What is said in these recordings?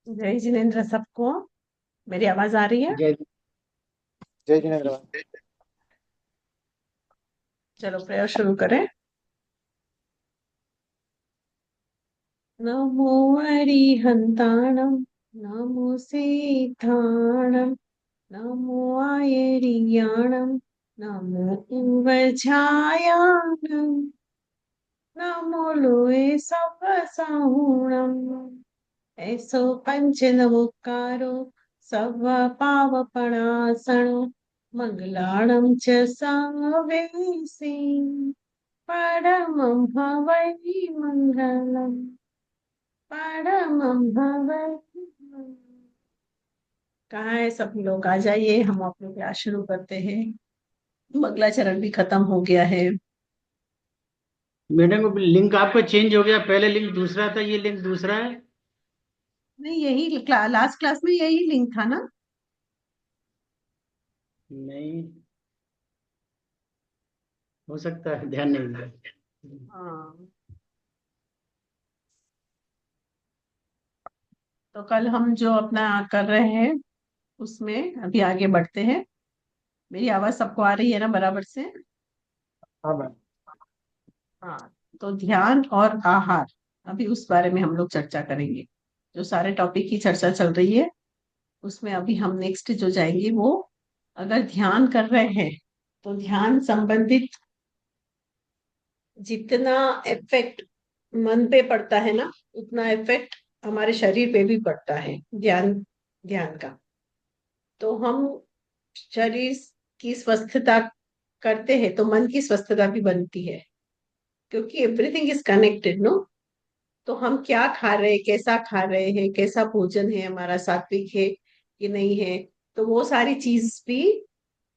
जय जिनेन्द्र सबको। मेरी आवाज आ रही है? जय जय जिनेन्द्र। चलो प्रयोग शुरू करें। नमो अरिहंताणम, नमो सीताणम, नमो आयरियाणम, नमो उवझायाणम, नमो लोए सब साहुणम। ऐसो पंच नमोकारो सर्व पावपणासनो, मंगलाणं च सावेसी, परमं हवै मंगलम्, परमं हवै मंगलम्। कहाँ है सब लोग? आ जाइए, हम अपने क्लास शुरू करते हैं। मंगलाचरण भी खत्म हो गया है। मैडम लिंक आपका चेंज हो गया, पहले लिंक दूसरा था, ये लिंक दूसरा है। नहीं, यही लास्ट क्लास में यही लिंक था ना? नहीं, हो सकता है, ध्यान नहीं दिया। हाँ। तो कल हम जो अपना कर रहे हैं उसमें अभी आगे बढ़ते हैं। मेरी आवाज सबको आ रही है ना बराबर से? हाँ मैम। हाँ। तो ध्यान और आहार, अभी उस बारे में हम लोग चर्चा करेंगे। जो सारे टॉपिक की चर्चा चल रही है उसमें अभी हम नेक्स्ट जो जाएंगे वो, अगर ध्यान कर रहे हैं तो ध्यान संबंधित जितना इफेक्ट मन पे पड़ता है ना, उतना इफेक्ट हमारे शरीर पे भी पड़ता है ध्यान ध्यान का। तो हम शरीर की स्वस्थता करते हैं तो मन की स्वस्थता भी बनती है, क्योंकि एवरीथिंग इज कनेक्टेड नो। तो हम क्या खा रहे हैं, कैसा खा रहे हैं, कैसा भोजन है हमारा, सात्विक है कि नहीं है, तो वो सारी चीज भी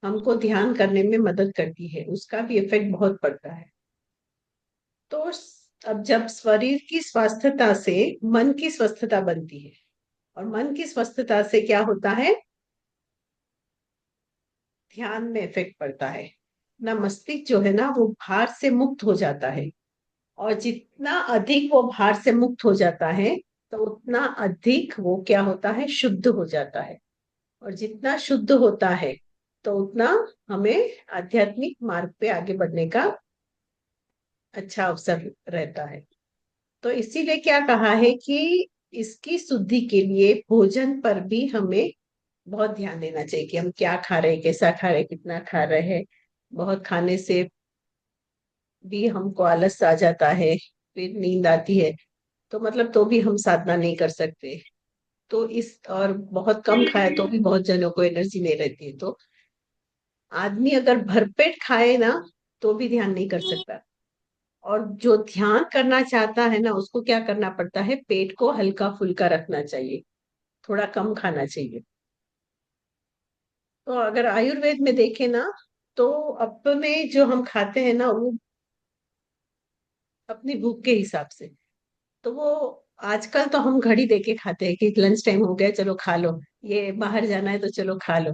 हमको ध्यान करने में मदद करती है, उसका भी इफेक्ट बहुत पड़ता है। तो अब जब शरीर की स्वस्थता से मन की स्वस्थता बनती है, और मन की स्वस्थता से क्या होता है, ध्यान में इफेक्ट पड़ता है ना। मस्तिष्क जो है ना वो भार से मुक्त हो जाता है, और जितना अधिक वो भार से मुक्त हो जाता है तो उतना अधिक वो क्या होता है, शुद्ध हो जाता है। और जितना शुद्ध होता है तो उतना हमें आध्यात्मिक मार्ग पे आगे बढ़ने का अच्छा अवसर रहता है। तो इसीलिए क्या कहा है कि इसकी शुद्धि के लिए भोजन पर भी हमें बहुत ध्यान देना चाहिए कि हम क्या खा रहे हैं, कैसा खा रहे हैं, कितना खा रहे हैं। बहुत खाने से भी हमको आलस आ जाता है, फिर नींद आती है, तो मतलब तो भी हम साधना नहीं कर सकते। तो इस और बहुत कम खाए तो भी बहुत जनों को एनर्जी नहीं रहती है। तो आदमी अगर भरपेट खाए ना तो भी ध्यान नहीं कर सकता। और जो ध्यान करना चाहता है ना उसको क्या करना पड़ता है, पेट को हल्का फुल्का रखना चाहिए, थोड़ा कम खाना चाहिए। तो अगर आयुर्वेद में देखें ना, तो अपने जो हम खाते हैं ना वो अपनी भूख के हिसाब से। तो वो आजकल तो हम घड़ी देके खाते हैं कि लंच टाइम हो गया चलो खा लो, ये बाहर जाना है तो चलो खा लो।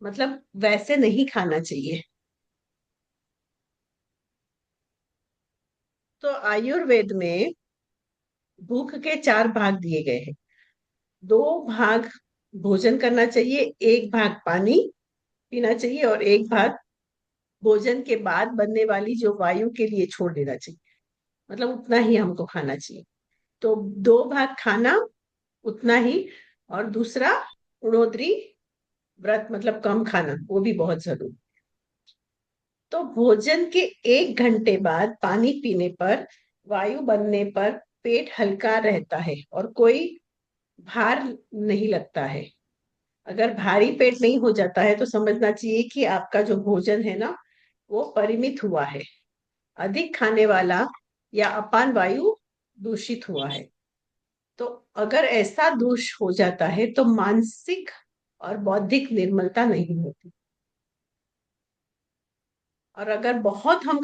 मतलब वैसे नहीं खाना चाहिए। तो आयुर्वेद में भूख के चार भाग दिए गए हैं। दो भाग भोजन करना चाहिए, एक भाग पानी पीना चाहिए, और एक भाग भोजन के बाद बनने वाली जो वायु के लिए छोड़ देना चाहिए। मतलब उतना ही हमको खाना चाहिए। तो दो भाग खाना, उतना ही। और दूसरा उणोदरी व्रत, मतलब कम खाना, वो भी बहुत जरूरी। तो भोजन के 1 घंटे बाद पानी पीने पर, वायु बनने पर पेट हल्का रहता है और कोई भार नहीं लगता है। अगर भारी पेट नहीं हो जाता है तो समझना चाहिए कि आपका जो भोजन है ना वो परिमित हुआ है, अधिक खाने वाला या अपान वायु दूषित हुआ है। तो अगर ऐसा दोष हो जाता है तो मानसिक और बौद्धिक निर्मलता नहीं होती। और अगर बहुत हम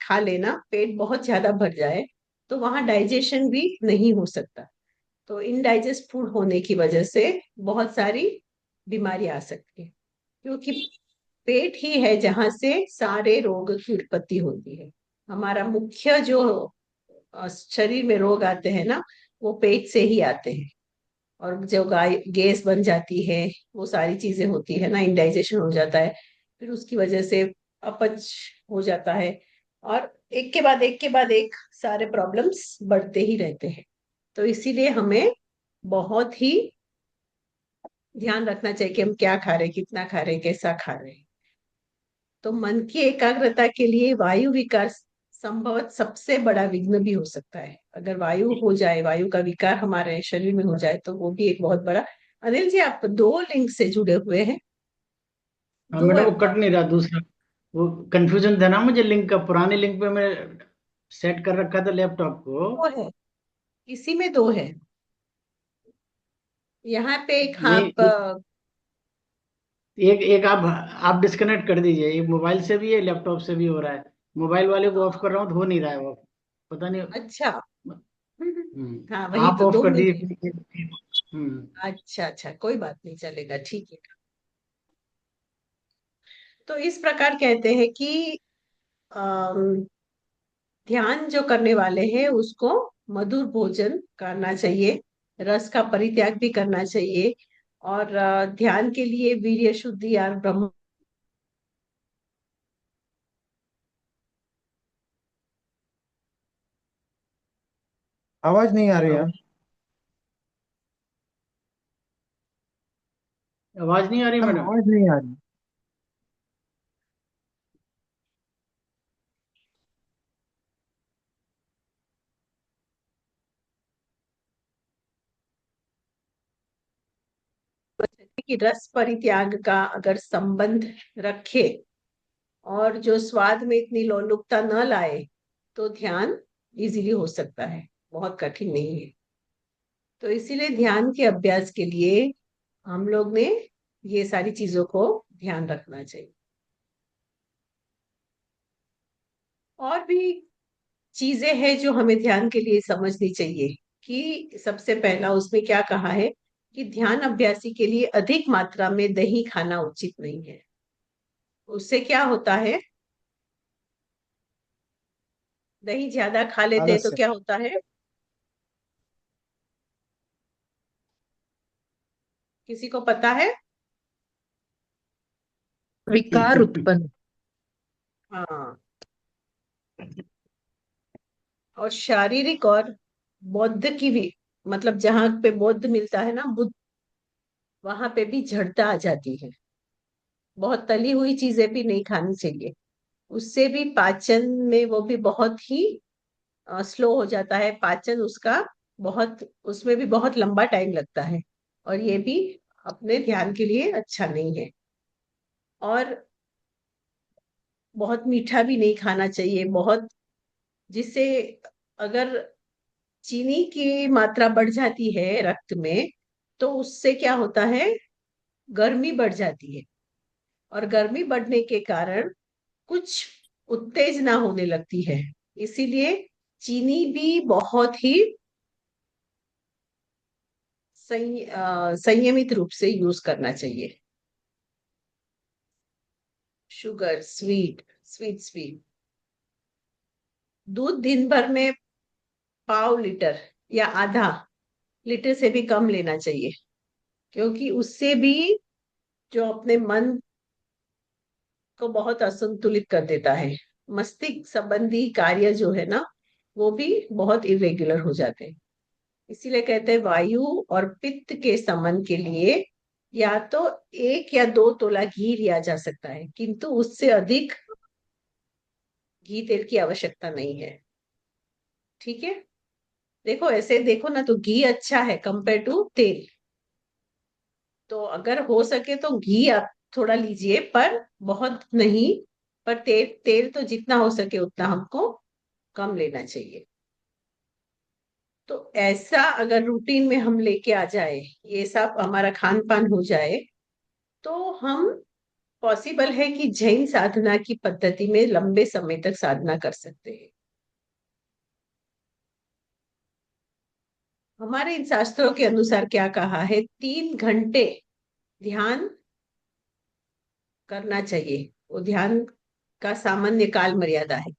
खा लेना, पेट बहुत ज्यादा भर जाए, तो वहां डाइजेशन भी नहीं हो सकता। तो इनडाइजेस्ट फूड होने की वजह से बहुत सारी बीमारी आ सकती है, क्योंकि पेट ही है जहां से सारे रोग की उत्पत्ति होती है। हमारा मुख्य जो शरीर में रोग आते हैं ना वो पेट से ही आते हैं। और जो गैस बन जाती है, वो सारी चीजें होती है ना, इंडाइजेशन हो जाता है, फिर उसकी वजह से अपच हो जाता है, और एक के बाद एक के बाद एक सारे प्रॉब्लम्स बढ़ते ही रहते हैं। तो इसीलिए हमें बहुत ही ध्यान रखना चाहिए कि हम क्या खा रहे हैं, कितना खा रहे हैं, कैसा खा रहे हैं। तो मन की एकाग्रता के लिए वायु विकार संभवत सबसे बड़ा विघ्न भी हो सकता है। अगर वायु हो जाए, वायु का विकार हमारे शरीर में हो जाए, तो वो भी एक बहुत बड़ा। अनिल जी, आप दो लिंक से जुड़े हुए हैं। हाँ दो मैडम, वो कट नहीं अकाउंट। रहा दूसरा। वो कंफ्यूजन था ना मुझे लिंक का, पुराने लिंक पे मैं सेट कर रखा था लैपटॉप को। दो है, इसी में दो है। यहाँ पे एक, हाँ, नहीं, एक एक आप डिस्कनेक्ट कर दीजिए। एक मोबाइल से भी है, लैपटॉप से भी हो रहा है। मोबाइल वाले को ऑफ कर रहा हूँ तो हो नहीं रहा है वो, पता नहीं। अच्छा। हाँ, वही आप तो ऑफ दो कर में है। दीजिए। अच्छा अच्छा, कोई बात नहीं, चलेगा, ठीक है। तो इस प्रकार कहते हैं कि अम, ध्यान जो करने वाले हैं उसको मधुर भोजन करना चाहिए, रस का परित्याग भी करना चाहिए, और ध्यान के लिए वीर्य शुद्धि और ब्रह्म। आवाज नहीं आ रही हेलो, है। आवाज नहीं आ रही मैम मैडम? आवाज नहीं आ रही। कि रस परित्याग का अगर संबंध रखे और जो स्वाद में इतनी लोलुपता न लाए, तो ध्यान इजीली हो सकता है, बहुत कठिन नहीं है। तो इसीलिए ध्यान के अभ्यास के लिए हम लोग ने ये सारी चीजों को ध्यान रखना चाहिए। और भी चीजें हैं जो हमें ध्यान के लिए समझनी चाहिए, कि सबसे पहला उसमें क्या कहा है कि ध्यान अभ्यासी के लिए अधिक मात्रा में दही खाना उचित नहीं है। उससे क्या होता है, दही ज्यादा खा लेते हैं तो आलस्य। क्या होता है, किसी को पता है? विकार उत्पन्न। हाँ, और शारीरिक और बौद्ध की भी, मतलब जहां पे बौद्ध मिलता है ना, बुद्ध, वहां पे भी जड़ता आ जाती है। बहुत तली हुई चीजें भी नहीं खानी चाहिए, उससे भी पाचन में वो भी बहुत ही स्लो हो जाता है पाचन उसका, बहुत, उसमें भी बहुत लंबा टाइम लगता है, और ये भी अपने ध्यान के लिए अच्छा नहीं है। और बहुत मीठा भी नहीं खाना चाहिए, बहुत, जिससे अगर चीनी की मात्रा बढ़ जाती है रक्त में, तो उससे क्या होता है, गर्मी बढ़ जाती है, और गर्मी बढ़ने के कारण कुछ उत्तेजना होने लगती है। इसीलिए चीनी भी बहुत ही संयमित रूप से यूज करना चाहिए। शुगर, स्वीट, स्वीट, दूध दिन भर में पाव लीटर या आधा लीटर से भी कम लेना चाहिए, क्योंकि उससे भी जो अपने मन को बहुत असंतुलित कर देता है, मस्तिष्क संबंधी कार्य जो है ना, वो भी बहुत इरेगुलर हो जाते हैं। इसीलिए कहते हैं वायु और पित्त के समन के लिए या तो 1 या 2 तोला घी लिया जा सकता है, किंतु उससे अधिक घी तेल की आवश्यकता नहीं है। ठीक है, देखो ऐसे देखो ना, तो घी अच्छा है कंपेयर टू तेल। तो अगर हो सके तो घी आप थोड़ा लीजिए, पर बहुत नहीं। पर तेल तेल तो जितना हो सके उतना हमको कम लेना चाहिए। तो ऐसा अगर रूटीन में हम लेके आ जाए, ये सब हमारा खान पान हो जाए, तो हम, पॉसिबल है कि जैन साधना की पद्धति में लंबे समय तक साधना कर सकते हैं। हमारे इन शास्त्रों के अनुसार क्या कहा है, 3 घंटे ध्यान करना चाहिए, वो ध्यान का सामान्य काल मर्यादा है।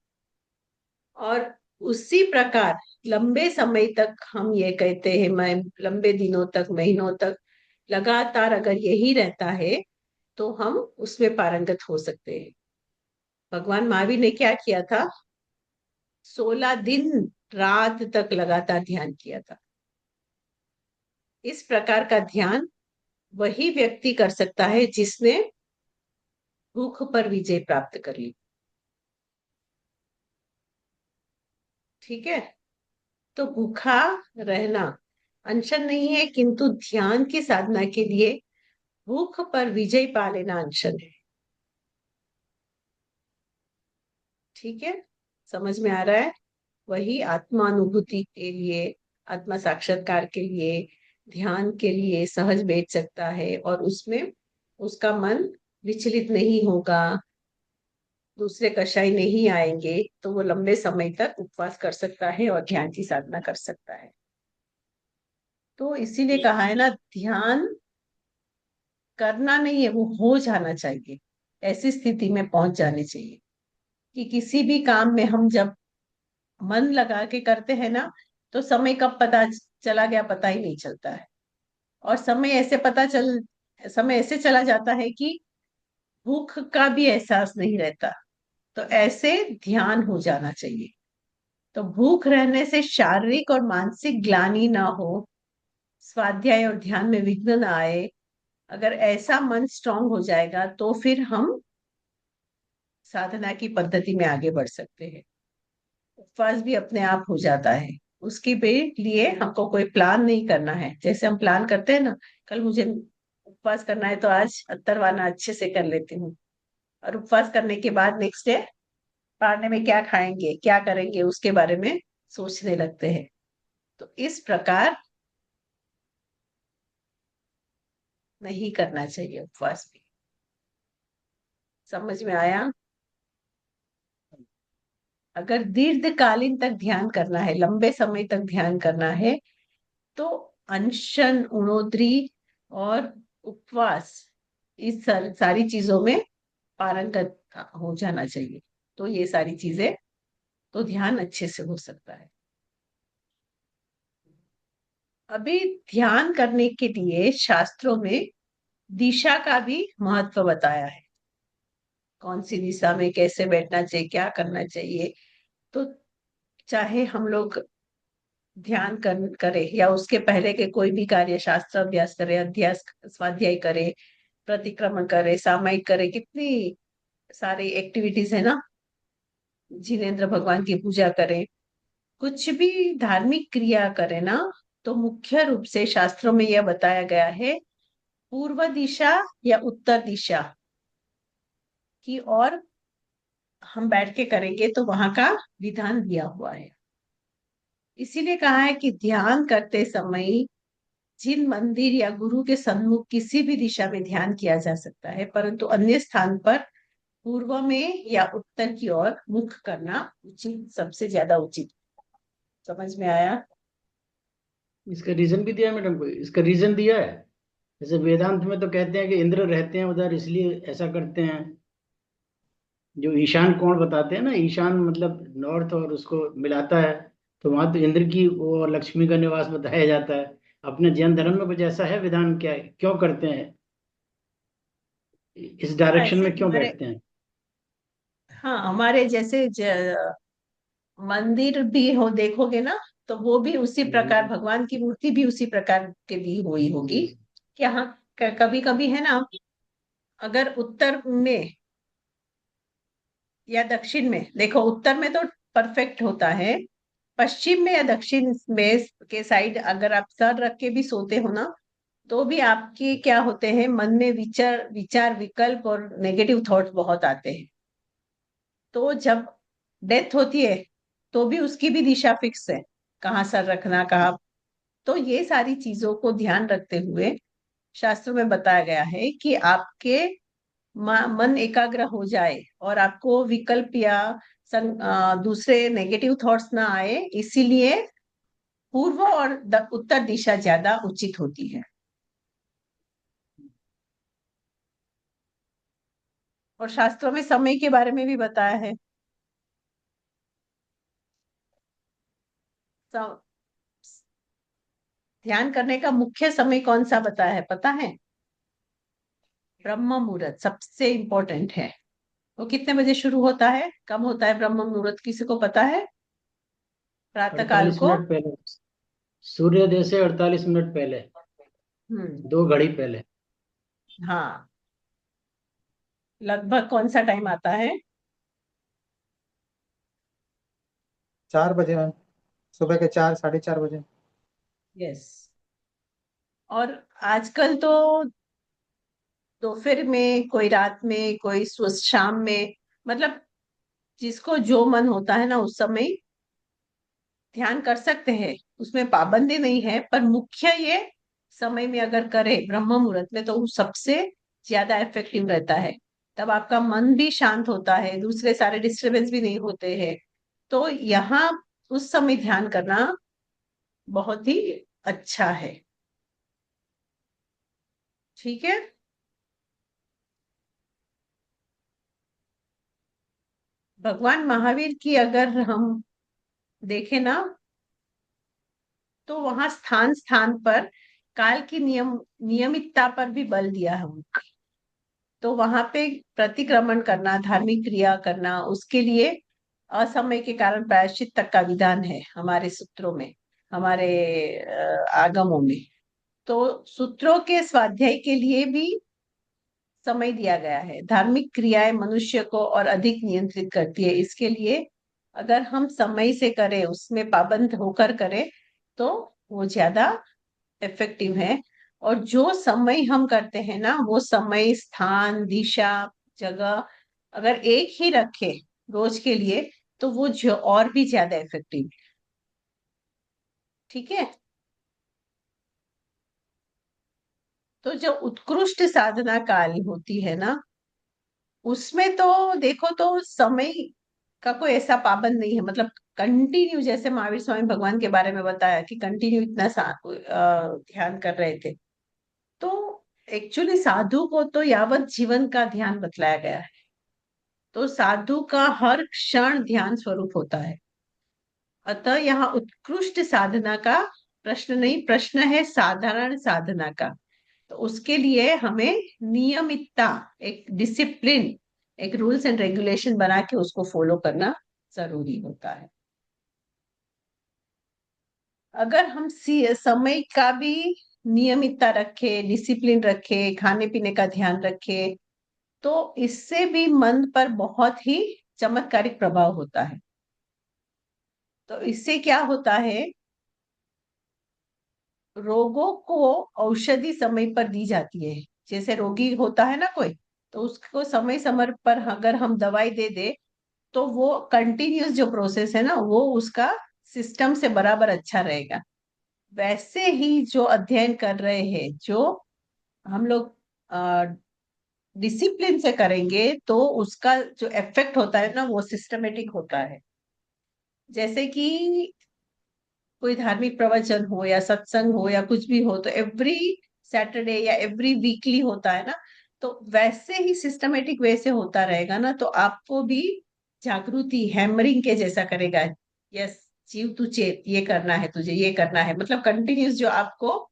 और उसी प्रकार लंबे समय तक हम ये कहते हैं, मैं लंबे दिनों तक, महीनों तक लगातार अगर यही रहता है तो हम उसमें पारंगत हो सकते हैं। भगवान महावीर ने क्या किया था? 16 दिन रात तक लगातार ध्यान किया था। इस प्रकार का ध्यान वही व्यक्ति कर सकता है जिसने भूख पर विजय प्राप्त कर ली। ठीक है, तो भूखा रहना अनशन नहीं है, किंतु ध्यान की साधना के लिए भूख पर विजय पा लेना अनशन है। ठीक है, समझ में आ रहा है? वही आत्मानुभूति के लिए, आत्मा साक्षात्कार के लिए, ध्यान के लिए सहज बैठ सकता है और उसमें उसका मन विचलित नहीं होगा, दूसरे कषाय नहीं आएंगे, तो वो लंबे समय तक उपवास कर सकता है और ध्यान की साधना कर सकता है। तो इसीलिए कहा है ना, ध्यान करना नहीं है, वो हो जाना चाहिए। ऐसी स्थिति में पहुंच जानी चाहिए कि किसी भी काम में हम जब मन लगा के करते हैं ना, तो समय कब पता चला गया पता ही नहीं चलता है। और समय ऐसे चला जाता है कि भूख का भी एहसास नहीं रहता। तो ऐसे ध्यान हो जाना चाहिए। तो भूख रहने से शारीरिक और मानसिक ग्लानि ना हो, स्वाध्याय और ध्यान में विघ्न ना आए, अगर ऐसा मन स्ट्रांग हो जाएगा तो फिर हम साधना की पद्धति में आगे बढ़ सकते हैं। उपवास भी अपने आप हो जाता है। उसके भी लिए हमको कोई प्लान नहीं करना है। जैसे हम प्लान करते हैं ना, कल मुझे उपवास करना है तो आज अत्तरवाना अच्छे से कर लेती हूँ, और उपवास करने के बाद नेक्स्ट डे पारने में क्या खाएंगे, क्या करेंगे, उसके बारे में सोचने लगते हैं। तो इस प्रकार नहीं करना चाहिए उपवास भी। समझ में आया? अगर दीर्घकालीन तक ध्यान करना है, लंबे समय तक ध्यान करना है, तो अनशन, उणोद्री और उपवास, इस सारी चीजों में पारंगत हो जाना चाहिए। तो ये सारी चीजें, तो ध्यान अच्छे से हो सकता है। अभी ध्यान करने के लिए शास्त्रों में दिशा का भी महत्व बताया है। कौन सी दिशा में कैसे बैठना चाहिए, क्या करना चाहिए। तो चाहे हम लोग ध्यान करे या उसके पहले के कोई भी कार्य, शास्त्र अभ्यास करे, अध्यास स्वाध्याय करे, प्रतिक्रमण करे, सामायिक करे, कितनी सारी एक्टिविटीज है ना, जिनेन्द्र भगवान की पूजा करें, कुछ भी धार्मिक क्रिया करे ना, तो मुख्य रूप से शास्त्रों में यह बताया गया है, पूर्व दिशा या उत्तर दिशा की ओर हम बैठ के करेंगे तो वहां का विधान दिया हुआ है। इसीलिए कहा है कि ध्यान करते समय जिन मंदिर या गुरु के सन्मुख किसी भी दिशा में ध्यान किया जा सकता है, परंतु अन्य स्थान पर पूर्व में या उत्तर की ओर मुख करना उचित, सबसे ज्यादा उचित। समझ में आया? इसका रीजन भी दिया है मैडम को, इसका रीजन दिया है। जैसे वेदांत में तो कहते हैं कि इंद्र रहते हैं उधर इसलिए ऐसा करते हैं। जो ईशान कोण बताते हैं ना, ईशान मतलब नॉर्थ और उसको मिलाता है, तो वहां तो इंद्र की वो और लक्ष्मी का निवास बताया जाता है। अपने जैन धर्म में कुछ ऐसा है विधान, क्या है, क्यों करते हैं, इस हाँ, डायरेक्शन ऐसे में क्यों हमारे, बैठते हैं? हाँ हमारे जैसे मंदिर भी हो देखोगे ना, तो वो भी उसी प्रकार, हम्म, भगवान की मूर्ति भी उसी प्रकार के दी हुई होगी। कि हाँ, कभी कभी है ना, अगर उत्तर में या दक्षिण में, देखो उत्तर में तो परफेक्ट होता है, पश्चिम में या दक्षिण में के साइड अगर आप सर रख के भी सोते हो ना, तो भी आपके क्या होते हैं, मन में विचार विचार विकल्प और नेगेटिव थॉट्स बहुत आते हैं। तो जब डेथ होती है तो भी उसकी भी दिशा फिक्स है, कहाँ सर रखना, कहाँ। तो ये सारी चीजों को ध्यान रखते हुए शास्त्रों में बताया गया है कि आपके मन एकाग्र हो जाए और आपको विकल्प या दूसरे नेगेटिव थॉट्स ना आए, इसीलिए पूर्व और उत्तर दिशा ज्यादा उचित होती है। और शास्त्रों में समय के बारे में भी बताया है। स- ध्यान करने का मुख्य समय कौन सा बताया है पता है? ब्रह्म मुहूर्त सबसे इंपॉर्टेंट है। वो कितने बजे शुरू होता है, कब होता है ब्रह्म मुहूर्त, किसी को पता है? प्रातः काल 48 को। मिनट पहले, सूर्योदय से 48 मिनट पहले, हम्म। 2 घड़ी पहले। हाँ, लगभग कौन सा टाइम आता है? 4 बजे मैम, सुबह के 4, 4:30 बजे। यस। और आजकल तो दोपहर में, कोई रात में, कोई शाम में, मतलब जिसको जो मन होता है ना उस समय ध्यान कर सकते हैं। उसमें पाबंदी नहीं है, पर मुख्य ये समय में अगर करे ब्रह्म मुहूर्त में तो वो सबसे ज्यादा इफेक्टिव रहता है। तब आपका मन भी शांत होता है, दूसरे सारे डिस्टरबेंस भी नहीं होते हैं। तो यहाँ उस समय ध्यान करना बहुत ही अच्छा है। ठीक है। भगवान महावीर की अगर हम देखें ना, तो वहां स्थान स्थान पर काल की नियमितता पर भी बल दिया है उनको। तो वहां पे प्रतिक्रमण करना, धार्मिक क्रिया करना, उसके लिए असमय के कारण प्रायश्चित तक का विधान है हमारे सूत्रों में, हमारे आगमों में। तो सूत्रों के स्वाध्याय के लिए भी समय दिया गया है। धार्मिक क्रियाएं मनुष्य को और अधिक नियंत्रित करती है, इसके लिए अगर हम समय से करें, उसमें पाबंद होकर करें, तो वो ज्यादा इफेक्टिव है। और जो समय हम करते हैं ना, वो समय, स्थान, दिशा, जगह अगर एक ही रखे रोज के लिए, तो वो जो और भी ज्यादा इफेक्टिव। ठीक है। तो जो उत्कृष्ट साधना काल होती है ना, उसमें तो देखो तो समय का कोई ऐसा पाबंद नहीं है। मतलब कंटिन्यू, जैसे महावीर स्वामी भगवान के बारे में बताया कि कंटिन्यू इतना ध्यान कर रहे थे। तो एक्चुअली साधु को तो यावत जीवन का ध्यान बतलाया गया है। तो साधु का हर क्षण ध्यान स्वरूप होता है। अतः यहाँ उत्कृष्ट साधना का प्रश्न नहीं, प्रश्न है साधारण साधना का। तो उसके लिए हमें नियमितता, एक डिसिप्लिन, एक रूल्स एंड रेगुलेशन बना के उसको फॉलो करना जरूरी होता है। अगर हम समय का भी नियमितता रखे, डिसिप्लिन रखे, खाने पीने का ध्यान रखे, तो इससे भी मन पर बहुत ही चमत्कारिक प्रभाव होता है। तो इससे क्या होता है, रोगों को औषधि समय पर दी जाती है। जैसे रोगी होता है ना कोई, तो उसको समय समय पर अगर हम दवाई दे दे, तो वो कंटिन्यूस जो प्रोसेस है ना, वो उसका सिस्टम से बराबर अच्छा रहेगा। वैसे ही जो अध्ययन कर रहे हैं, जो हम लोग डिसिप्लिन से करेंगे, तो उसका जो इफेक्ट होता है ना, वो सिस्टमेटिक होता है। जैसे कि कोई धार्मिक प्रवचन हो या सत्संग हो या कुछ भी हो, तो एवरी सैटरडे या एवरी वीकली होता है ना, तो वैसे ही सिस्टमेटिक वे से होता रहेगा ना, तो आपको भी जागृति हैमरिंग के जैसा करेगा। यस, जीव तू चेत, ये करना है तुझे, ये करना है, मतलब कंटिन्यूस जो आपको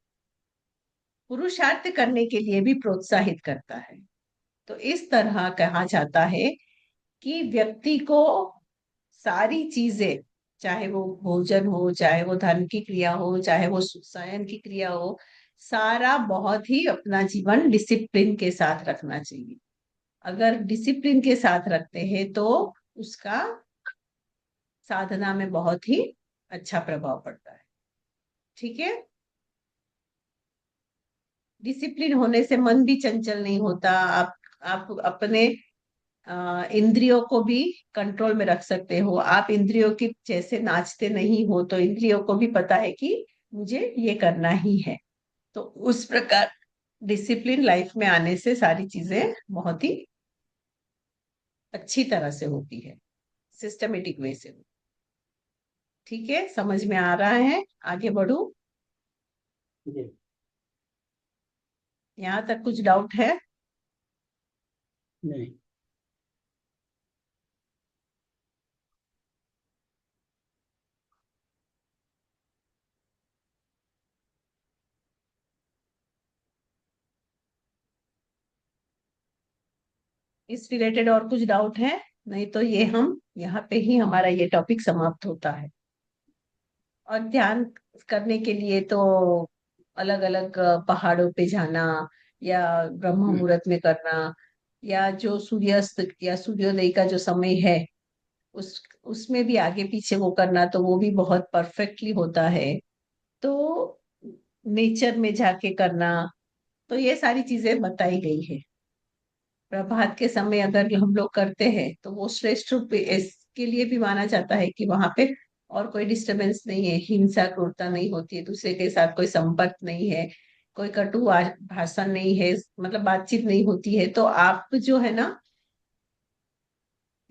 पुरुषार्थ करने के लिए भी प्रोत्साहित करता है। तो इस तरह कहा जाता है कि व्यक्ति को सारी चीजें, चाहे वो भोजन हो, चाहे वो धर्म की क्रिया हो, चाहे वो शयन की क्रिया हो, सारा बहुत ही अपना जीवन डिसिप्लिन के साथ रखना चाहिए। अगर डिसिप्लिन के साथ रखते हैं तो उसका साधना में बहुत ही अच्छा प्रभाव पड़ता है। ठीक है। डिसिप्लिन होने से मन भी चंचल नहीं होता। आप अपने इंद्रियों को भी कंट्रोल में रख सकते हो। आप इंद्रियों के जैसे नाचते नहीं हो, तो इंद्रियों को भी पता है कि मुझे ये करना ही है। तो उस प्रकार डिसिप्लिन लाइफ में आने से सारी चीजें बहुत ही अच्छी तरह से होती है, सिस्टमेटिक वे से। ठीक है, समझ में आ रहा है? आगे बढ़ू? जी। यहाँ तक कुछ डाउट है? नहीं। इस रिलेटेड और कुछ डाउट है? नहीं तो ये हम यहाँ पे ही हमारा ये टॉपिक समाप्त होता है। और ध्यान करने के लिए तो अलग अलग पहाड़ों पे जाना, या ब्रह्म मुहूर्त में करना, या जो सूर्यास्त या सूर्योदय का जो समय है उस उसमें भी आगे पीछे वो करना, तो वो भी बहुत परफेक्टली होता है। तो नेचर में जाके करना, तो ये सारी चीजें बताई गई है। प्रभात के समय अगर हम लोग करते हैं तो वो श्रेष्ठ रूप इसके लिए भी माना जाता है कि वहां पे और कोई डिस्टरबेंस नहीं है, हिंसा क्रूरता नहीं होती है, दूसरे के साथ कोई संपर्क नहीं है, कोई कटु भाषण नहीं है, मतलब बातचीत नहीं होती है। तो आप जो है ना,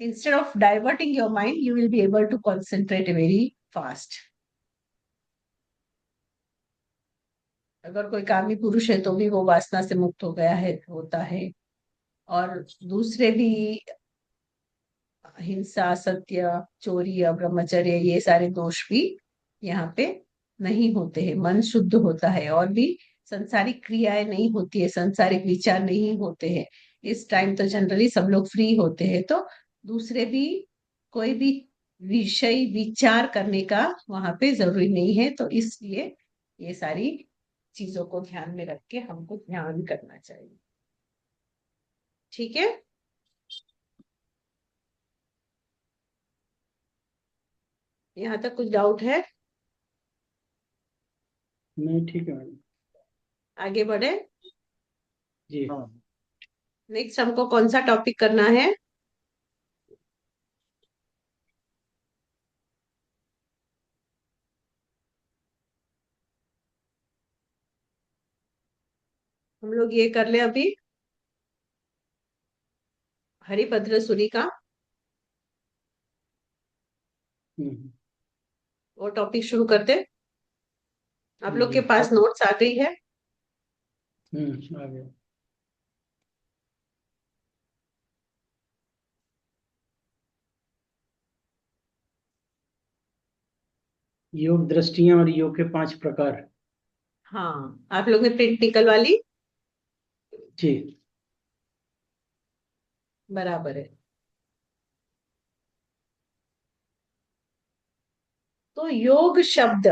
instead of diverting your mind, you will be able to concentrate very fast. अगर कोई कामी पुरुष है तो भी वो वासना से मुक्त हो गया है, होता है। और दूसरे भी, हिंसा, सत्य, चोरी या ब्रह्मचर्य, ये सारे दोष भी यहाँ पे नहीं होते हैं। मन शुद्ध होता है और भी संसारिक क्रियाएं नहीं होती है, संसारिक विचार नहीं होते हैं। इस टाइम तो जनरली सब लोग फ्री होते हैं, तो दूसरे भी कोई भी विषय विचार करने का वहां पे जरूरी नहीं है। तो इसलिए ये सारी चीजों को ध्यान में रख के हमको ध्यान करना चाहिए। ठीक है? यहाँ तक कुछ डाउट है? नहीं, ठीक है मैडम। आगे बढ़े। जी। हाँ। नेक्स्ट हमको कौन सा टॉपिक करना है? हम लोग ये कर ले अभी, हरिभद्र सूरी का हम्म। वो टॉपिक शुरू करते। आप लोग के जी। पास नोट्स आ गई है? आ गया। योग दृष्टियां और योग के 5 प्रकार। हाँ, आप लोग ने प्रिंट निकलवा ली? जी। बराबर है। तो योग शब्द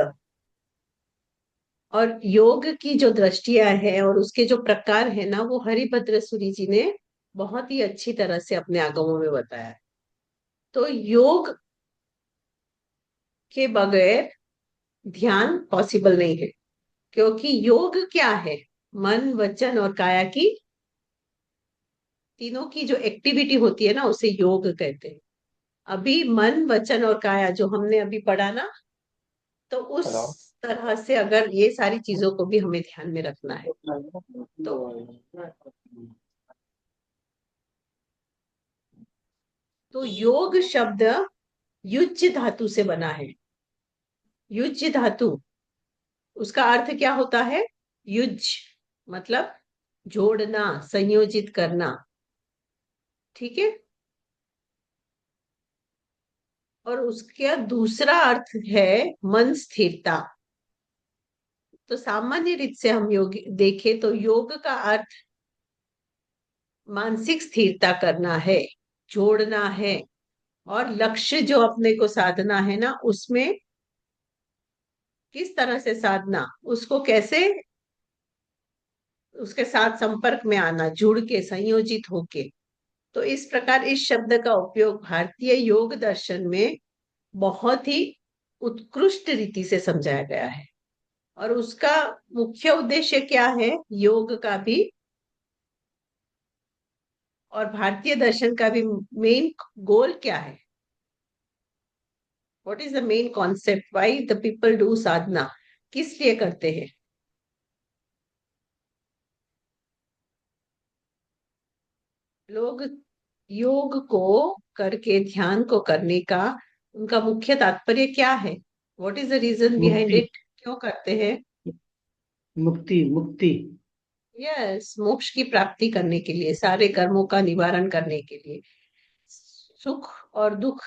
और योग की जो दृष्टियां हैं और उसके जो प्रकार है ना, वो हरिभद्र सूरी जी ने बहुत ही अच्छी तरह से अपने आगमों में बताया है। तो योग के बगैर ध्यान पॉसिबल नहीं है, क्योंकि योग क्या है? मन, वचन और काया की तीनों की जो एक्टिविटी होती है ना, उसे योग कहते हैं। अभी मन, वचन और काया जो हमने अभी पढ़ा ना, तो उस हेलो। तरह से अगर ये सारी चीजों को भी हमें ध्यान में रखना है, तो योग शब्द युज्य धातु से बना है। युज्य धातु, उसका अर्थ क्या होता है? युज मतलब जोड़ना, संयोजित करना। ठीक है? और उसका दूसरा अर्थ है मन स्थिरता। तो सामान्य रीत से हम योग देखें तो योग का अर्थ मानसिक स्थिरता करना है, जोड़ना है, और लक्ष्य जो अपने को साधना है ना, उसमें किस तरह से साधना, उसको कैसे उसके साथ संपर्क में आना, जुड़ के, संयोजित होके। तो इस प्रकार इस शब्द का उपयोग भारतीय योग दर्शन में बहुत ही उत्कृष्ट रीति से समझाया गया है। और उसका मुख्य उद्देश्य क्या है, योग का भी और भारतीय दर्शन का भी मेन गोल क्या है? What is the main concept, why the people do sadhana? किस लिए करते हैं लोग योग को करके, ध्यान को करने का उनका मुख्य तात्पर्य क्या है? What is the reason behind मुक्ति। इट? क्यों करते हैं? मुक्ति। मुक्ति। यस, मोक्ष की प्राप्ति करने के लिए, सारे कर्मों का निवारण करने के लिए, सुख और दुख,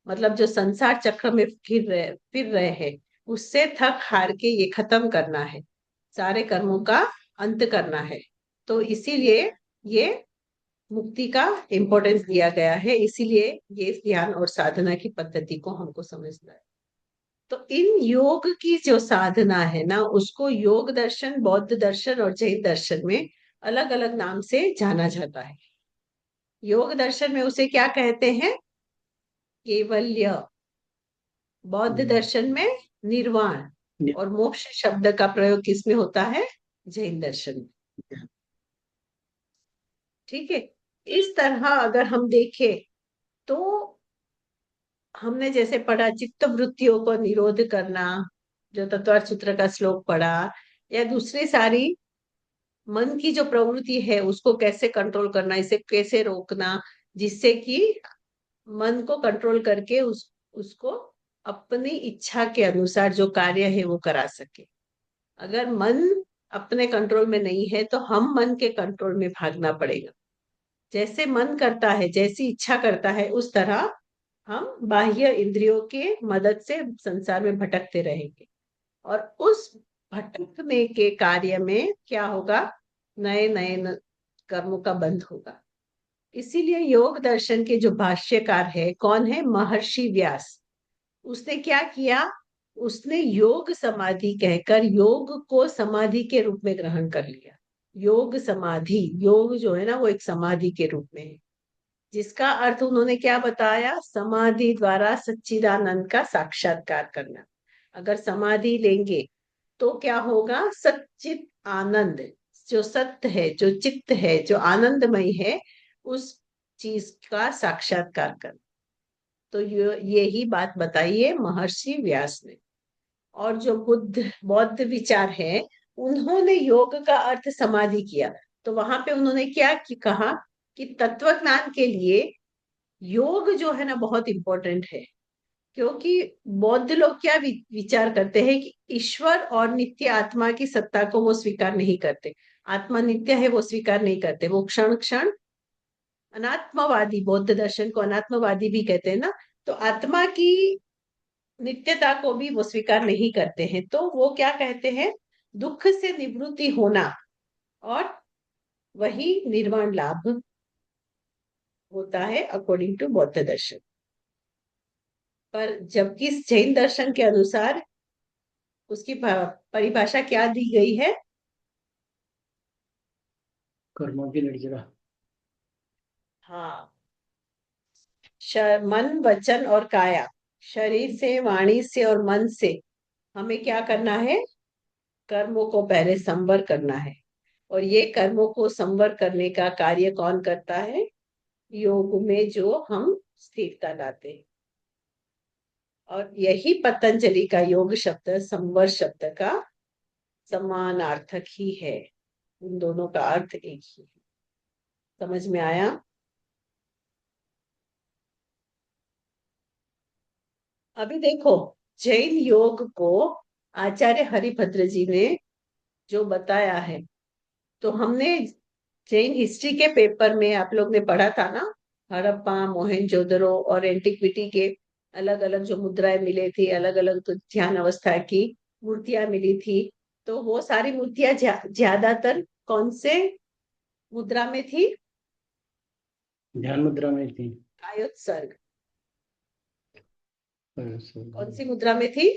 मतलब जो संसार चक्र में फिर रहे हैं, उससे थक हार के ये खत्म करना है, सारे कर्मों का अंत करना है। तो इसीलिए ये मुक्ति का इम्पोर्टेंस दिया गया है, इसीलिए ये ध्यान और साधना की पद्धति को हमको समझना है। तो इन योग की जो साधना है ना, उसको योग दर्शन, बौद्ध दर्शन और जैन दर्शन में अलग अलग नाम से जाना जाता है। योग दर्शन में उसे क्या कहते हैं? केवल्य। बौद्ध दर्शन में निर्वाण। और मोक्ष शब्द का प्रयोग किसमें होता है? जैन दर्शन में। ठीक है। इस तरह अगर हम देखें तो हमने जैसे पढ़ा चित्त वृत्तियों को निरोध करना, जो तत्वार्थ सूत्र का श्लोक पढ़ा, या दूसरी सारी मन की जो प्रवृत्ति है उसको कैसे कंट्रोल करना, इसे कैसे रोकना, जिससे कि मन को कंट्रोल करके उसको अपनी इच्छा के अनुसार जो कार्य है वो करा सके। अगर मन अपने कंट्रोल में नहीं है तो हम मन के कंट्रोल में भागना पड़ेगा। जैसे मन करता है, जैसी इच्छा करता है, उस तरह हम बाह्य इंद्रियों के मदद से संसार में भटकते रहेंगे। और उस भटकने के कार्य में क्या होगा? नए नए कर्मों का बंध होगा। इसीलिए योग दर्शन के जो भाष्यकार है, कौन है? महर्षि व्यास। उसने क्या किया? उसने योग समाधि कहकर योग को समाधि के रूप में ग्रहण कर लिया। योग समाधि, योग जो है ना वो एक समाधि के रूप में है, जिसका अर्थ उन्होंने क्या बताया? समाधि द्वारा सच्चिदानंद का साक्षात्कार करना। अगर समाधि लेंगे तो क्या होगा? सच्चित आनंद, जो सत्य है, जो चित्त है, जो आनंदमय है, उस चीज का साक्षात्कार करना। तो यही बात बताई है महर्षि व्यास ने। और जो बौद्ध विचार है, उन्होंने योग का अर्थ समाधि किया। तो वहां पे उन्होंने क्या कहा कि तत्व ज्ञान के लिए योग जो है ना बहुत इंपॉर्टेंट है। क्योंकि बौद्ध लोग क्या विचार करते हैं कि ईश्वर और नित्य आत्मा की सत्ता को वो स्वीकार नहीं करते। आत्मा नित्य है वो स्वीकार नहीं करते। वो क्षण क्षण अनात्मवादी, बौद्ध दर्शन को अनात्मवादी भी कहते हैं ना, तो आत्मा की नित्यता को भी वो स्वीकार नहीं करते हैं। तो वो क्या कहते हैं? दुख से निवृत्ति होना और वही निर्वाण लाभ होता है अकॉर्डिंग टू बौद्ध दर्शन। पर जबकि जैन दर्शन के अनुसार उसकी परिभाषा क्या दी गई है? कर्मों की निर्जरा। हाँ, मन, वचन और काया, शरीर से, वाणी से और मन से हमें क्या करना है? कर्मों को पहले संवर करना है। और ये कर्मों को संवर करने का कार्य कौन करता है? योग में जो हम स्थिरता लाते हैं। और यही पतंजलि का योग शब्द संवर शब्द का समानार्थक ही है। उन दोनों का अर्थ एक ही है। समझ में आया? अभी देखो, जैन योग को आचार्य हरिभद्र जी ने जो बताया है, तो हमने जैन हिस्ट्री के पेपर में आप लोग ने पढ़ा था ना, हड़प्पा, मोहनजोदड़ो और एंटिक्विटी के अलग अलग जो मुद्राएं मिले थी, अलग अलग तो ध्यान अवस्था की मूर्तियां मिली थी। तो वो सारी मूर्तियां ज्यादातर कौन से मुद्रा में थी? ध्यान मुद्रा में थी। कायोत्सर्ग। अच्छा। कौन सी मुद्रा में थी?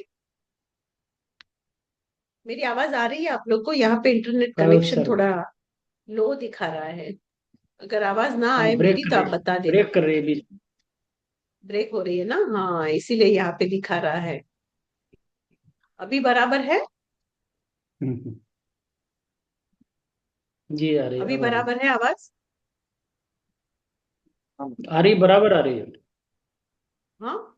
मेरी आवाज आ रही है आप लोग को? यहाँ पे इंटरनेट कनेक्शन कायोत्सर्ग। थोड़ा लो दिखा रहा है। अगर आवाज ना हाँ, आए ब्रेक मेरी कर तो आप रही, बता देना। ब्रेक कर रही है बीच। ब्रेक हो रही है ना? हाँ, इसीलिए यहाँ पे दिखा रहा है। अभी बराबर है? हम्म। जी आ रही है, अभी अब आ रही बराबर है आवाज? आ रही, बराबर आ रही है। हाँ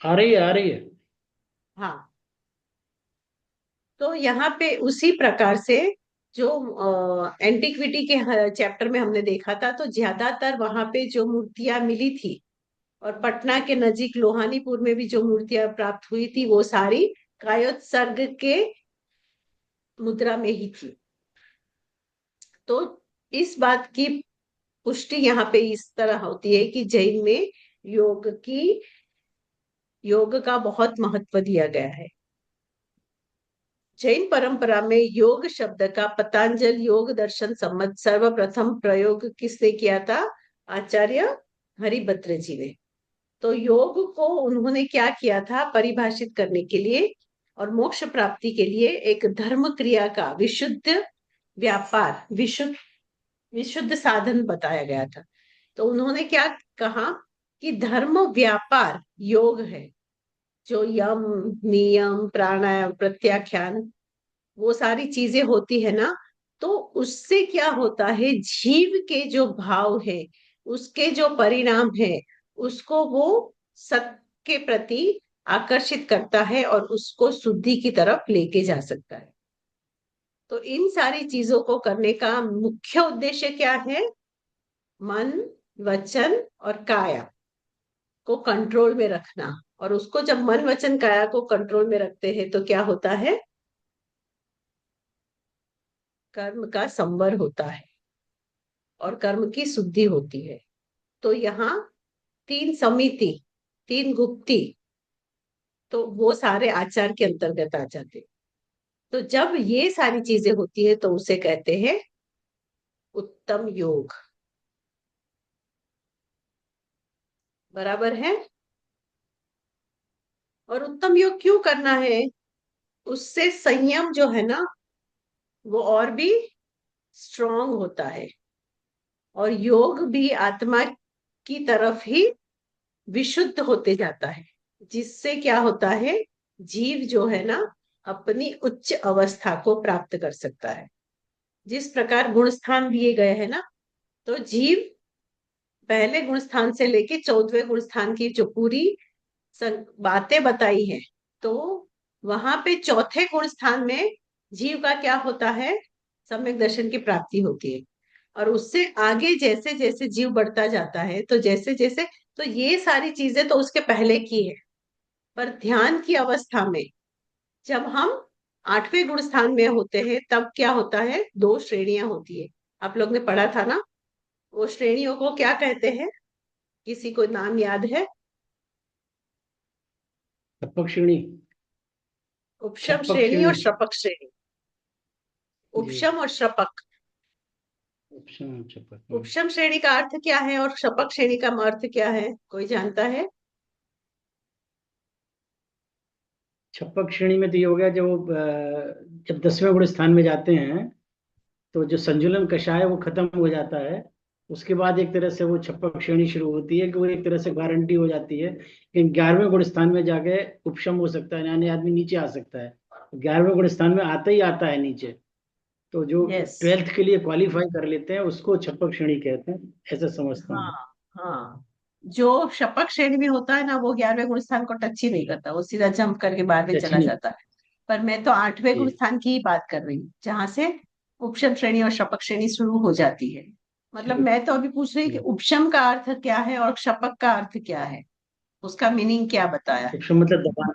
आ रही है, आ रही है। हाँ। तो यहाँ पे उसी प्रकार से जो एंटिक्विटी के चैप्टर में हमने देखा था, तो ज्यादातर वहां पे जो मूर्तियां मिली थी, और पटना के नजीक लोहानीपुर में भी जो मूर्तियां प्राप्त हुई थी, वो सारी कायोत्सर्ग के मुद्रा में ही थी। तो इस बात की पुष्टि यहाँ पे इस तरह होती है कि जैन में योग का बहुत महत्व दिया गया है। जैन परंपरा में योग शब्द का पतंजल योग दर्शन सम्मत सर्वप्रथम प्रयोग किसने किया था? आचार्य हरिभद्र जी ने। तो योग को उन्होंने क्या किया था परिभाषित करने के लिए और मोक्ष प्राप्ति के लिए एक धर्म क्रिया का विशुद्ध व्यापार, विशुद्ध विशुद्ध साधन बताया गया था। तो उन्होंने क्या कहा कि धर्म व्यापार योग है। जो यम, नियम, प्राणायाम, प्रत्याख्यान, वो सारी चीजें होती है ना, तो उससे क्या होता है, जीव के जो भाव है, उसके जो परिणाम है, उसको वो सत्य के प्रति आकर्षित करता है और उसको शुद्धि की तरफ लेके जा सकता है। तो इन सारी चीजों को करने का मुख्य उद्देश्य क्या है? मन, वचन और काया को कंट्रोल में रखना। और उसको जब मन, वचन, काया को कंट्रोल में रखते हैं तो क्या होता है? कर्म का संवर होता है और कर्म की शुद्धि होती है। तो यहाँ तीन समिति, तीन गुप्ती, तो वो सारे आचार के अंतर्गत आ जाते हैं। तो जब ये सारी चीजें होती है तो उसे कहते हैं उत्तम योग। बराबर है? और उत्तम योग क्यों करना है? उससे संयम जो है ना, वो और भी स्ट्रांग होता है और योग भी आत्मा की तरफ ही विशुद्ध होते जाता है, जिससे क्या होता है, जीव जो है ना अपनी उच्च अवस्था को प्राप्त कर सकता है। जिस प्रकार गुण स्थान दिए गए हैं ना, तो जीव पहले गुण स्थान से लेके 14वें गुण स्थान की जो पूरी बातें बताई है, तो वहां पे चौथे गुण स्थान में जीव का क्या होता है? सम्यक दर्शन की प्राप्ति होती है। और उससे आगे जैसे जैसे जीव बढ़ता जाता है, तो जैसे जैसे, तो ये सारी चीजें तो उसके पहले की है। पर ध्यान की अवस्था में जब हम 8वें गुण स्थान में होते हैं, तब क्या होता है? 2 श्रेणियां होती है। आप लोग ने पढ़ा था ना, वो श्रेणियों को क्या कहते हैं? किसी को नाम याद है? छप्पक श्रेणी। उपशम छप्पक श्रेणी और श्रेणी। श्रपक श्रेणी। जी। उपशम और श्रपक। उपशम छप्पक। उपशम श्रेणी का अर्थ क्या है और श्रपक श्रेणी का अर्थ क्या है? कोई जानता है? छप्पक श्रेणी में तो ये हो गया जब वो जब 10वें गुण स्थान में जाते हैं तो जो संजुलन कषाय है वो खत्म हो जाता है। उसके बाद एक तरह से वो छप्पक श्रेणी शुरू होती है कि वो एक तरह से गारंटी हो जाती है कि 11वें गुण स्थान में जाके उपशम हो सकता है, यानी आदमी नीचे आ सकता है। 11वें गुण स्थान में आता ही आता है नीचे। तो जो यस। 12th के लिए क्वालिफाई कर लेते हैं उसको छप्पक श्रेणी कहते हैं, ऐसा समझता हाँ, हूँ। हाँ। जो शपक श्रेणी में होता है ना, वो 11वें गुण स्थान को टच ही नहीं करता, वो सीधा जंप करके 12वें टच चला नहीं। जाता है। पर मैं तो 8वें गुण जी। स्थान की ही बात कर रही हूँ, जहां से उपशम श्रेणी और शपक श्रेणी शुरू हो जाती है। मतलब शुरू। मैं तो अभी पूछ रही कि उपशम का अर्थ क्या है और शपक का अर्थ क्या है, उसका मीनिंग क्या बताया है? उपशम मतलब दबाना।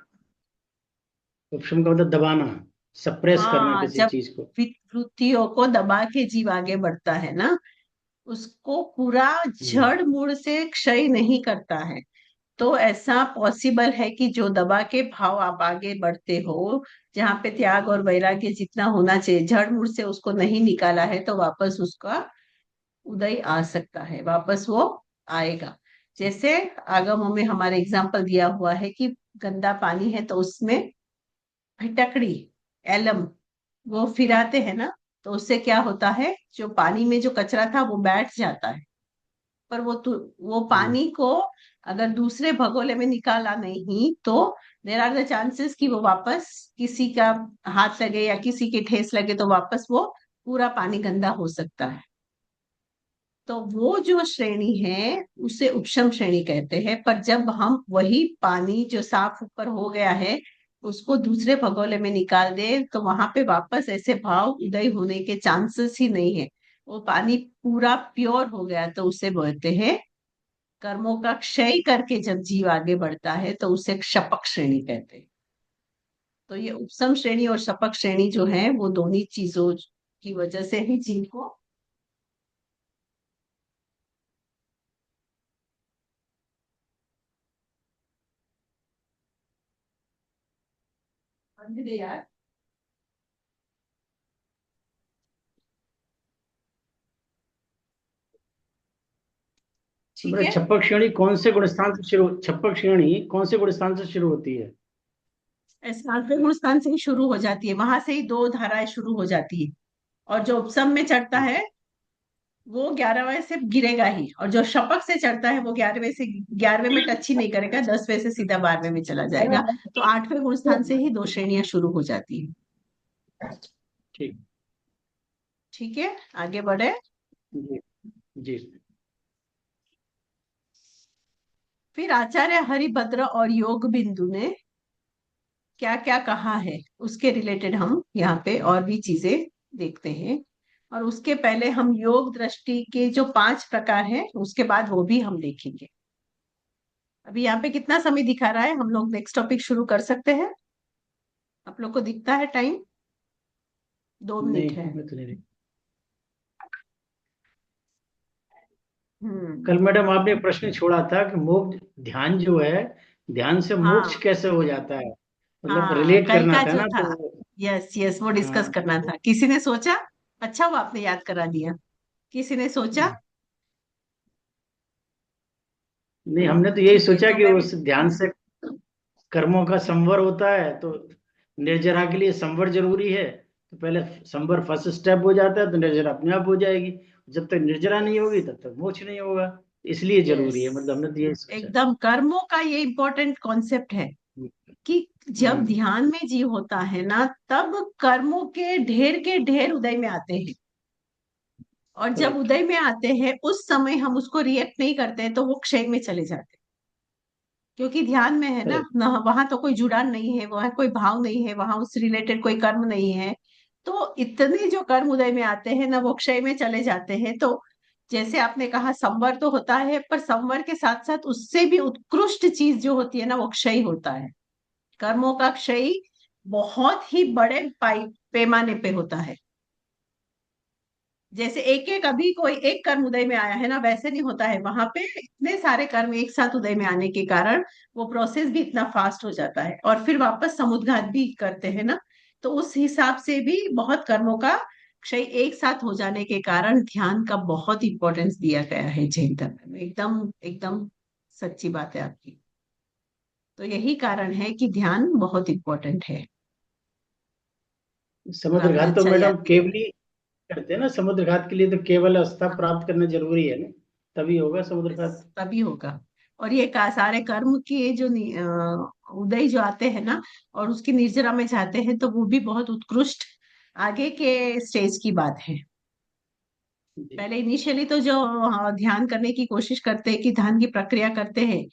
उपशम का मतलब दबाना, सप्रेस करना हाँ, किसी जब चीज को। वृत्तियों को दबा के जीव आगे बढ़ता है ना, उसको पूरा हम्म। जड़ मूल से क्षय नहीं करता है। तो ऐसा पॉसिबल है कि जो दबा के भाव आप आगे बढ़ते हो, जहाँ पे त्याग और वैराग्य जितना होना चाहिए, जड़ मूल से उसको नहीं निकाला है, तो वापस उसका उदय आ सकता है, वापस वो आएगा। जैसे आगमों में हमारे एग्जाम्पल दिया हुआ है कि गंदा पानी है तो उसमें फिटकड़ी, एलम, वो फिराते हैं ना, तो उससे क्या होता है, जो पानी में जो कचरा था वो बैठ जाता है। पर वो हम्म। पानी को अगर दूसरे भगोले में निकाला नहीं, तो देर आर द चांसेस कि वो वापस किसी का हाथ लगे या किसी के ठेस लगे, तो वापस वो पूरा पानी गंदा हो सकता है। तो वो जो श्रेणी है उसे उपशम श्रेणी कहते हैं। पर जब हम वही पानी जो साफ ऊपर हो गया है, उसको दूसरे भगोले में निकाल दे, तो वहां पे वापस ऐसे भाव उदय होने के चांसेस ही नहीं है। वो पानी पूरा प्योर हो गया, तो उसे बोलते हैं, कर्मों का क्षय करके जब जीव आगे बढ़ता है तो उसे शपक श्रेणी कहते हैं। तो ये उपसम श्रेणी और शपक श्रेणी जो है, वो दोनों चीजों की वजह से ही जीव को समझ गए यार। ठीक मेरा है। छप्पक श्रेणी कौन से गुण स्थान से शुरू होती है? ऐसे 8वें गुण स्थान से ही शुरू हो जाती है, वहां से ही दो धाराएं शुरू हो जाती है। और जो उपसम में चढ़ता है वो 11वें से गिरेगा ही, और जो शपक से चढ़ता है वो 11वें में टच ही नहीं करेगा, 10वें से सीधा 12वें में चला जाएगा। तो 8वें गुण स्थान से ही दो श्रेणियां शुरू हो जाती है। ठीक। ठीक है, आगे बढ़े। जी। जी। फिर आचार्य हरिभद्र और योग बिंदु ने क्या क्या कहा है, उसके रिलेटेड हम यहाँ पे और भी चीजें देखते हैं। और उसके पहले हम योग दृष्टि के जो 5 प्रकार हैं उसके बाद वो भी हम देखेंगे। अभी यहाँ पे कितना समय दिखा रहा है, हम लोग नेक्स्ट टॉपिक शुरू कर सकते हैं? आप लोग को दिखता है टाइम? 2 मिनट नहीं, है। मैं तो नहीं। हम्म। कल मैडम आपने एक प्रश्न छोड़ा था कि मोक्ष ध्यान जो है, ध्यान से मोक्ष हाँ कैसे हो जाता है, मतलब हाँ, रिलेट कल करना का था जो ना, था, तो यस यस, वो डिस्कस हाँ। करना था। किसी ने सोचा? अच्छा हुआ आपने याद करा दिया। किसी ने सोचा? नहीं, हमने तो यही ठीक है, सोचा तो कि मैं भी। उस ध्यान से कर्मों का संवर होता है, तो निर्जरा के लिए संवर जरूरी है। तो पहले संवर फर्स्ट स्टेप हो जाता है, तो निर्जरा अपने आप हो जाएगी। जब तक निर्जरा नहीं होगी तब तक मोक्ष नहीं होगा, इसलिए यस, जरूरी है, मतलब हमने तो यही सोचा। एकदम कर्मों का ये इम्पोर्टेंट कॉन्सेप्ट है कि जब हम्म। ध्यान में जीव होता है ना, तब कर्मों के ढेर उदय में आते हैं। और जब करेक्ट। उदय में आते हैं उस समय हम उसको रिएक्ट नहीं करते हैं, तो वो क्षय में चले जाते हैं। क्योंकि ध्यान में है करेक्ट। ना, वहां तो कोई जुड़ान नहीं है, वहां कोई भाव नहीं है, वहां उस रिलेटेड कोई कर्म नहीं है। तो इतने जो कर्म उदय में आते हैं ना, वो क्षय में चले जाते हैं। तो जैसे आपने कहा, संवर तो होता है, पर संवर के साथ साथ उससे भी उत्कृष्ट चीज जो होती है ना, वो क्षय होता है। कर्मों का क्षय बहुत ही बड़े पैमाने पे होता है। जैसे एक एक अभी कोई एक कर्म उदय में आया है ना, वैसे नहीं होता है। वहां पे इतने सारे कर्म एक साथ उदय में आने के कारण वो प्रोसेस भी इतना फास्ट हो जाता है, और फिर वापस समुद्घात भी करते हैं ना। तो उस हिसाब से भी बहुत कर्मों का क्षय एक साथ हो जाने के कारण ध्यान का बहुत इंपॉर्टेंस दिया गया है जैन धर्म में। एकदम एकदम सच्ची बात है आपकी। तो यही कारण है कि ध्यान बहुत इंपॉर्टेंट है। और समुद्र आपने घाट तो अच्छा याद मैडम किया। केवल ही करते हैं ना, समुद्र घाट के लिए तो केवल अवस्था प्राप्त करना जरूरी है ना, तभी होगा समुद्र घाट। तभी होगा। और ये सारे कर्म के जो उदय जो आते हैं ना, और उसकी निर्जरा में जाते हैं, तो वो भी बहुत उत्कृष्ट आगे के स्टेज की बात है। जी। पहले इनिशियली तो जो ध्यान करने की कोशिश करते हैं, कि ध्यान की प्रक्रिया करते हैं,